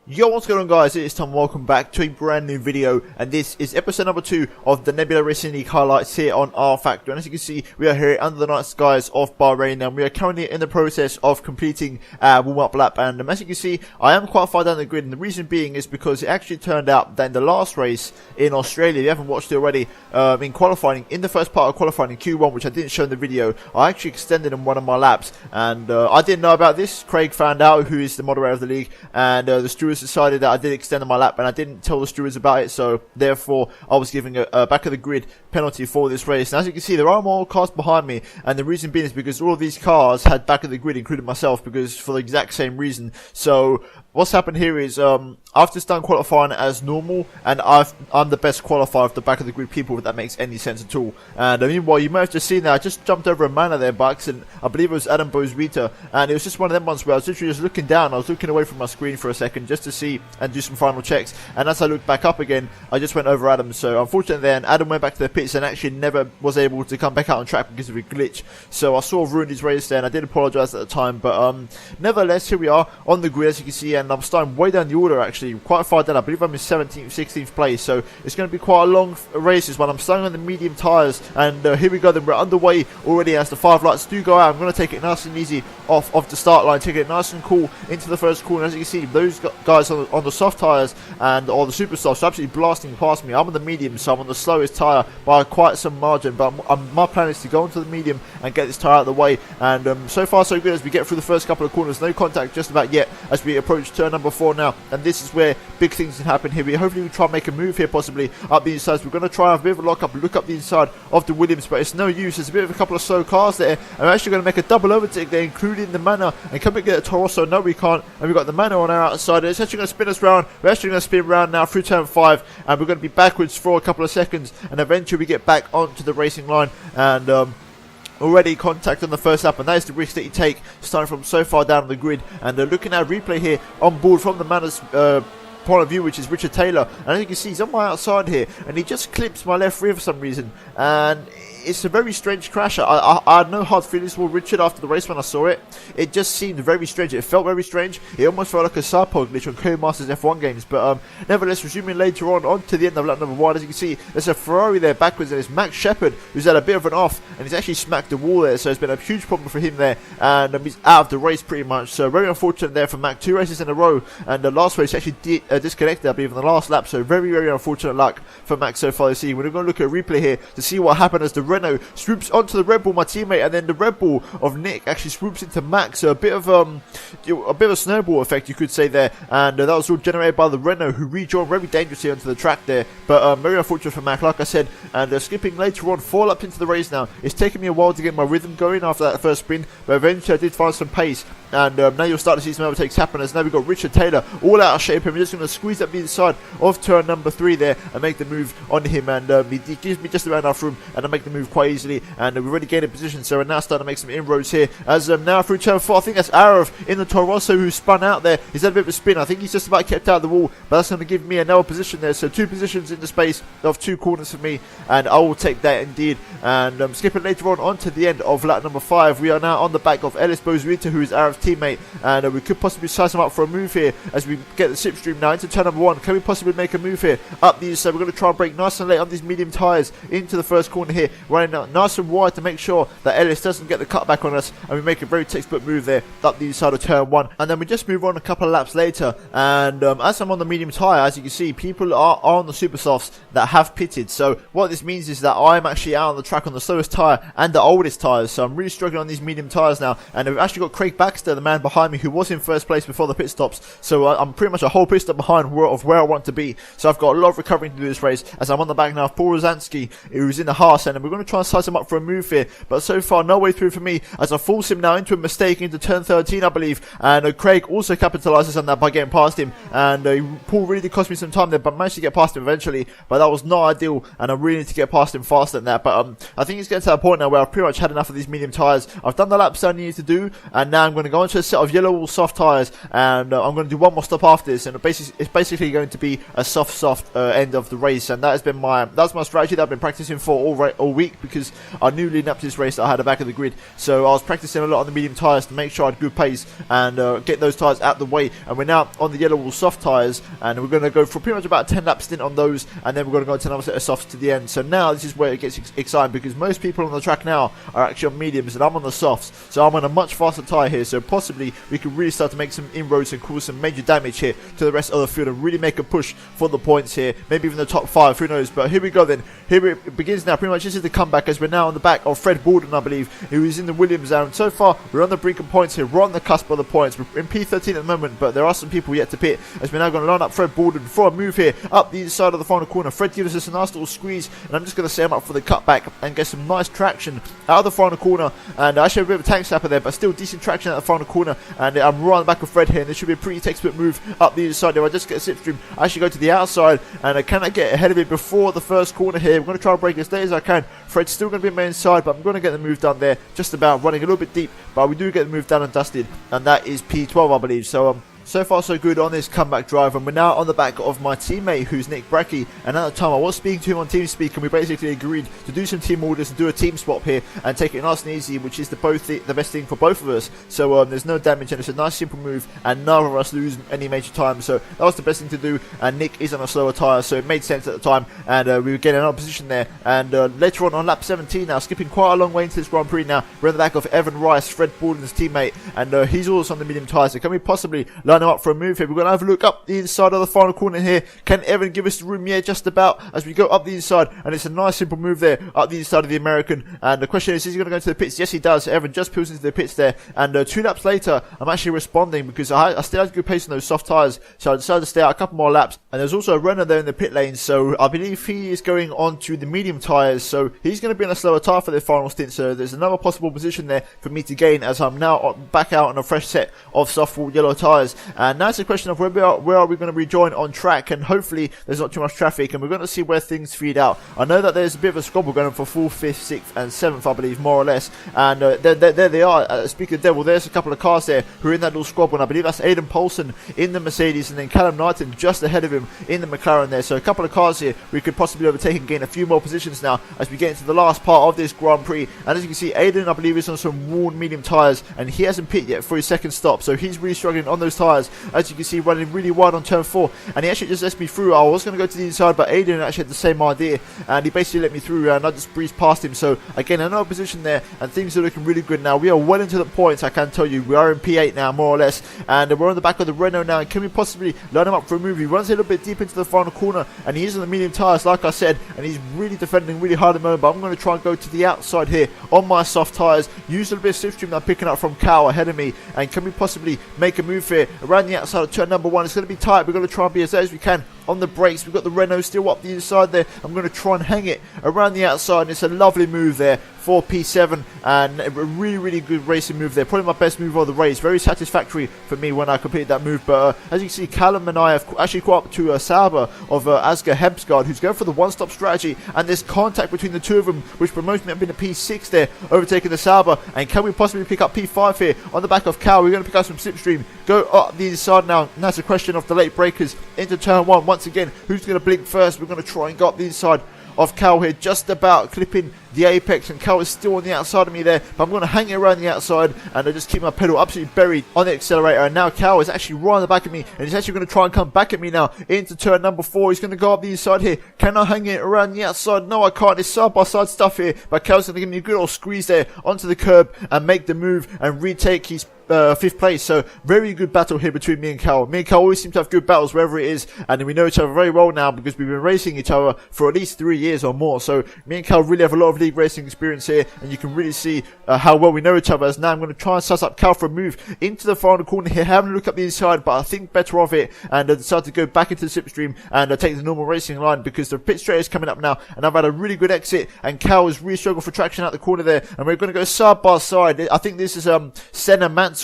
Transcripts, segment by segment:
Yo, what's going on, guys? It's Tom. Welcome back to a brand new video, and this is episode number 2 of the Nebula Racing League highlights here on rFactor. And as you can see, we are here under the night skies of Bahrain, and we are currently in the process of completing our warm-up lap. And as you can see, I am quite far down the grid, and the reason being is because it actually turned out that in the last race in Australia, if you haven't watched it already, in qualifying, in the first part of qualifying in Q1, which I didn't show in the video, I actually extended in one of my laps, and I didn't know about this. Craig found out, who is the moderator of the league, and the stewards decided that I did extend on my lap, and I didn't tell the stewards about it, so therefore I was giving a back of the grid penalty for this race. And as you can see, there are more cars behind me, and the reason being is because all of these cars had back of the grid, including myself, because for the exact same reason. So what's happened here is I've just done qualifying as normal, and I'm the best qualifier of the back of the grid people, if that makes any sense at all. And meanwhile, you may have just seen that I just jumped over a manor there by accident. I believe it was Adam Bozwita, and it was just one of them ones where I was literally just looking down. I was looking away from my screen for a second just to see and do some final checks, and as I looked back up again, I just went over Adam. So unfortunately then Adam went back to the pits and actually never was able to come back out on track because of a glitch. So I sort of ruined his race there, and I did apologise at the time, but nevertheless, here we are on the grid, as you can see, and I'm starting way down the order, actually quite far down. I believe I'm in 17th, 16th place, so it's going to be quite a long race this one. I'm starting on the medium tyres, and here we go, then we're underway already as the 5 lights do go out. I'm going to take it nice and easy off the start line, take it nice and cool into the first corner. As you can see, those guys on the soft tyres and or the super softs are absolutely blasting past me. I'm on the medium, so I'm on the slowest tyre by quite some margin, but my plan is to go into the medium and get this tyre out of the way. And so far so good as we get through the first couple of corners. No contact just about yet as we approach turn number 4 now, and this is where big things can happen here. Hopefully we try and make a move here, possibly up the inside. We're going to try and have a bit of a lock up, look up the inside of the Williams, but it's no use. There's a bit of a couple of slow cars there, and we're actually going to make a double overtake there, including the Manor, and can we get a Torosso? No, we can't, and we've got the Manor on our outside, and it's actually going to spin us round. We're actually going to spin round now through turn 5, and we're going to be backwards for a couple of seconds, and eventually we get back onto the racing line, and already contact on the first lap, and that is the risk that you take starting from so far down the grid. And looking at a replay here on board from the Manor's point of view, which is Richard Taylor, and as you can see, he's on my outside here, and he just clips my left rear for some reason, and it's a very strange crash. I had no hard feelings for Richard after the race when I saw it. It just seemed very strange. It felt very strange. It almost felt like a Cypod glitch on Codemasters F1 games. But nevertheless, resuming later on to the end of lap number 1, as you can see, there's a Ferrari there backwards, and it's Max Shepard who's had a bit of an off, and he's actually smacked the wall there. So it's been a huge problem for him there, and he's out of the race pretty much. So very unfortunate there for Mac. 2 races in a row, and the last race actually disconnected, I believe, in the last lap. So very unfortunate luck for Max so far this season. We're going to look at a replay here to see what happened as the Renault swoops onto the Red Bull, my teammate, and then the Red Bull of Nick actually swoops into Max. So a bit of a snowball effect, you could say there, and that was all generated by the Renault, who rejoined very dangerously onto the track there. But very unfortunate for Mac, like I said. And skipping later on 4 laps into the race now. It's taken me a while to get my rhythm going after that first spin, but eventually I did find some pace, and now you'll start to see some overtakes happen, as now we've got Richard Taylor all out of shape, and we're just going to squeeze up the inside of turn number 3 there and make the move on him, and he gives me just about enough room, and I make the move quite easily, and we've already gained a position. So we're now starting to make some inroads here, as now through turn 4, I think that's Arav in the Torosso who spun out there. He's had a bit of a spin. I think he's just about kept out of the wall, but that's going to give me another position there. So 2 positions in the space of 2 corners for me, and I will take that indeed. And skipping later on to the end of lap number 5, we are now on the back of Ellis Bozwita, who is Arav's teammate, and we could possibly size him up for a move here as we get the slipstream now into turn number 1. Can we possibly make a move here up these? So we're going to try and brake nice and late on these medium tyres into the first corner here, running out nice and wide to make sure that Ellis doesn't get the cutback on us, and we make a very textbook move there up the inside of turn 1. And then we just move on a couple of laps later, and as I'm on the medium tyre, as you can see, people are on the super softs that have pitted. So what this means is that I'm actually out on the track on the slowest tyre and the oldest tyres, so I'm really struggling on these medium tyres now. And we've actually got Craig Baxter, the man behind me, who was in first place before the pit stops, so I'm pretty much a whole pit stop behind where I want to be. So I've got a lot of recovering to do this race, as I'm on the back now of Paul Rosansky, who's in the Haas, and we're going to try and size him up for a move here, but so far no way through for me, as I force him now into a mistake into turn 13, I believe, and Craig also capitalises on that by getting past him, and Paul really did cost me some time there, but managed to get past him eventually, but that was not ideal, and I really need to get past him faster than that. But I think it's getting to that point now where I've pretty much had enough of these medium tyres. I've done the laps I need to do, and now I'm going to go into a set of yellow wall soft tyres, and I'm going to do one more stop after this, and it's basically going to be a soft end of the race, and that's my strategy that I've been practicing for all week, because I knew leading up to this race that I had a back of the grid, so I was practicing a lot on the medium tyres to make sure I had good pace and get those tyres out the way. And we're now on the yellow wall soft soft tyres, and we're going to go for pretty much about a 10 lap stint on those, and then we're going to go to another set of softs to the end. So now this is where it gets exciting, because most people on the track now are actually on mediums and I'm on the softs, so I'm on a much faster tyre here, so possibly we can really start to make some inroads and cause some major damage here to the rest of the field and really make a push for the points here, maybe even the top 5, who knows. But here we go then, here it begins now. Pretty much this is the comeback, as we're now on the back of Fred Borden, I believe, who is in the Williams zone. So far we're on the brink of points here, we're on the cusp of the points, we're in P13 at the moment, but there are some people yet to pit, as we're now going to line up Fred Borden for a move here up the inside of the final corner. Fred gives us a nice little squeeze, and I'm just going to set him up for the cutback and get some nice traction out of the final corner, and I actually have a bit of a tank slapper there, but still decent traction at the final corner, and I'm right on the back of Fred here, and this should be a pretty textbook move up the inside there. I just get a slipstream, I actually go to the outside, and I cannot get ahead of it before the first corner here. I'm going to try and break as late as I can. Fred's still going to be on my inside, but I'm going to get the move done there, just about running a little bit deep, but we do get the move done and dusted, and that is P12, I believe. So far so good on this comeback drive, and we're now on the back of my teammate, who's Nick Brackey, and at the time I was speaking to him on TeamSpeak, and we basically agreed to do some team orders and do a team swap here and take it nice and easy, which is the best thing for both of us. So there's no damage, and it's a nice simple move, and neither of us lose any major time, so that was the best thing to do. And Nick is on a slower tyre, so it made sense at the time, and we were getting another position there. And later on lap 17 now, skipping quite a long way into this Grand Prix now, we're on the back of Evan Rice, Fred Borden's teammate, and he's also on the medium tyre, so can we possibly line him up for a move here? We're going to have a look up the inside of the final corner here. Can Evan give us the room? Yeah, just about, as we go up the inside, and it's a nice simple move there up the inside of the American. And the question is he going to go into the pits? Yes, he does. Evan just peels into the pits there, and 2 laps later I'm actually responding, because I still had a good pace on those soft tyres, so I decided to stay out a couple more laps. And there's also a runner there in the pit lane, so I believe he is going on to the medium tyres, so he's going to be on a slower tyre for the final stint, so there's another possible position there for me to gain, as I'm now back out on a fresh set of soft yellow tyres. And now it's a question of where are we going to rejoin on track, and hopefully there's not too much traffic, and we're going to see where things feed out. I know that there's a bit of a squabble going on for 4th, 5th, 6th and 7th, I believe, more or less, and there they are. Speaking of devil, there's a couple of cars there who are in that little squabble, and I believe that's Aidan Poulsen in the Mercedes, and then Callum Knighton just ahead of him in the McLaren there. So a couple of cars here we could possibly overtake and gain a few more positions now as we get into the last part of this Grand Prix. And as you can see, Aidan, I believe, is on some worn medium tyres, and he hasn't pit yet for his second stop, so he's really struggling on those tyres, as you can see, running really wide on turn 4, and he actually just lets me through. I was going to go to the inside, but Aidan actually had the same idea, and he basically let me through, and I just breezed past him. So again, another position there, and things are looking really good now. We are well into the points, I can tell you. We are in P8 now, more or less, and we're on the back of the Renault now, and can we possibly line him up for a move? He runs a little bit deep into the final corner, and he is on the medium tyres, like I said, and he's really defending really hard at the moment, but I'm going to try and go to the outside here on my soft tyres, use a little bit of slipstream that I'm picking up from Cal ahead of me, and can we possibly make a move here around the outside of turn number 1? It's going to be tight. We're going to try and be as late as we can on the brakes. We've got the Renault still up the inside there. I'm going to try and hang it around the outside, and it's a lovely move there for P7, and a really good racing move there. Probably my best move of the race. Very satisfactory for me when I completed that move. But as you can see, Callum and I have actually caught up to Sauber of Asger Hebsgaard, who's going for the one-stop strategy, and there's contact between the two of them, which promotes me up in the P6 there, overtaking the Sauber. And can we possibly pick up P5 here on the back of Cal? We're going to pick up some slipstream, go up the inside now, and that's a question of the late breakers into turn 1. Once again, who's going to blink first? We're going to try and go up the inside of Cal here, just about clipping the apex, and Cal is still on the outside of me there, but I'm going to hang it around the outside, and I just keep my pedal absolutely buried on the accelerator. And now Cal is actually right on the back of me, and he's actually going to try and come back at me now into turn number 4. He's going to go up the inside here. Can I hang it around the outside? No, I can't. It's side by side stuff here, but Cal's going to give me a good old squeeze there onto the curb and make the move and retake his 5th place. So very good battle here between me and Cal. Me and Cal always seem to have good battles wherever it is, and we know each other very well now because we've been racing each other for at least 3 years or more. So me and Cal really have a lot of league racing experience here, and you can really see how well we know each other. As now I'm going to try and suss up Cal for a move into the final corner here, having a look up the inside, but I think better of it, and decide to go back into the slipstream and take the normal racing line, because the pit straight is coming up now, and I've had a really good exit, and Cal is really struggling for traction out the corner there, and we're going to go side by side. I think this is Senna Mansell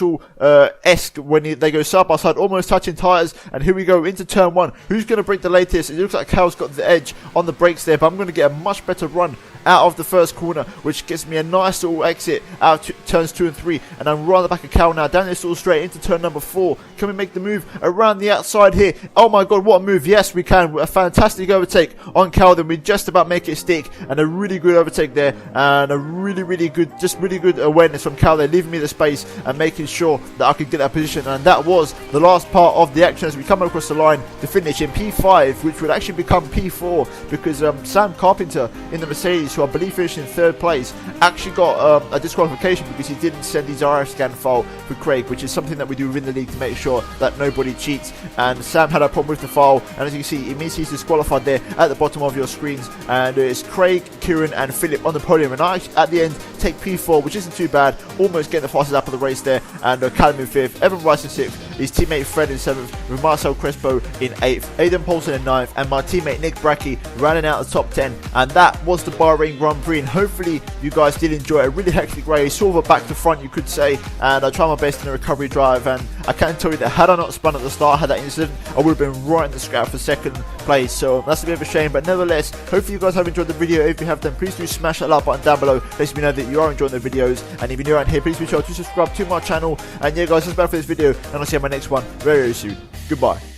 esque when they go side by side, almost touching tyres. And here we go into turn 1. Who's going to break the latest? It looks like Cal's got the edge on the brakes there, but I'm going to get a much better run out of the first corner, which gives me a nice little exit out of turns 2 and 3, and I'm right at the back of Cal now, down this all straight into turn number 4. Can we make the move around the outside here? Oh my god, what a move. Yes, we can. A fantastic overtake on Cal, then we just about make it stick, and a really good overtake there, and a really good awareness from Cal there, leaving me the space and making sure that I could get that position. And that was the last part of the action as we come across the line to finish in P5, which would actually become P4, because Sam Carpenter in the Mercedes, who I believe finished in 3rd place, actually got a disqualification because he didn't send his RF scan file for Craig, which is something that we do within the league to make sure that nobody cheats. And Sam had a problem with the file, and as you can see, it means he's disqualified there at the bottom of your screens. And it's Craig, Kieran and Philip on the podium, and I at the end take P4, which isn't too bad, almost getting the fastest lap of the race there. And Callum in 5th, Evan Rice in 6th, his teammate Fred in 7th, with Marcel Crespo in 8th, Aidan Paulson in 9th, and my teammate Nick Brackey rounding out the top 10. And that was the Bahrain Grand Prix, and hopefully you guys did enjoy a really hectic race, sort of a back to front you could say, and I tried my best in the recovery drive. And I can tell you that had I not spun at the start, had that incident, I would have been right in the scrap for 2nd place, so that's a bit of a shame. But nevertheless, hopefully you guys have enjoyed the video. If you have, then please do smash that like button down below, lets me know that you are enjoying the videos. And if you're new around here, please be sure to subscribe to my channel. And yeah guys, that's about for this video, and I'll see you in my next one very soon. Goodbye.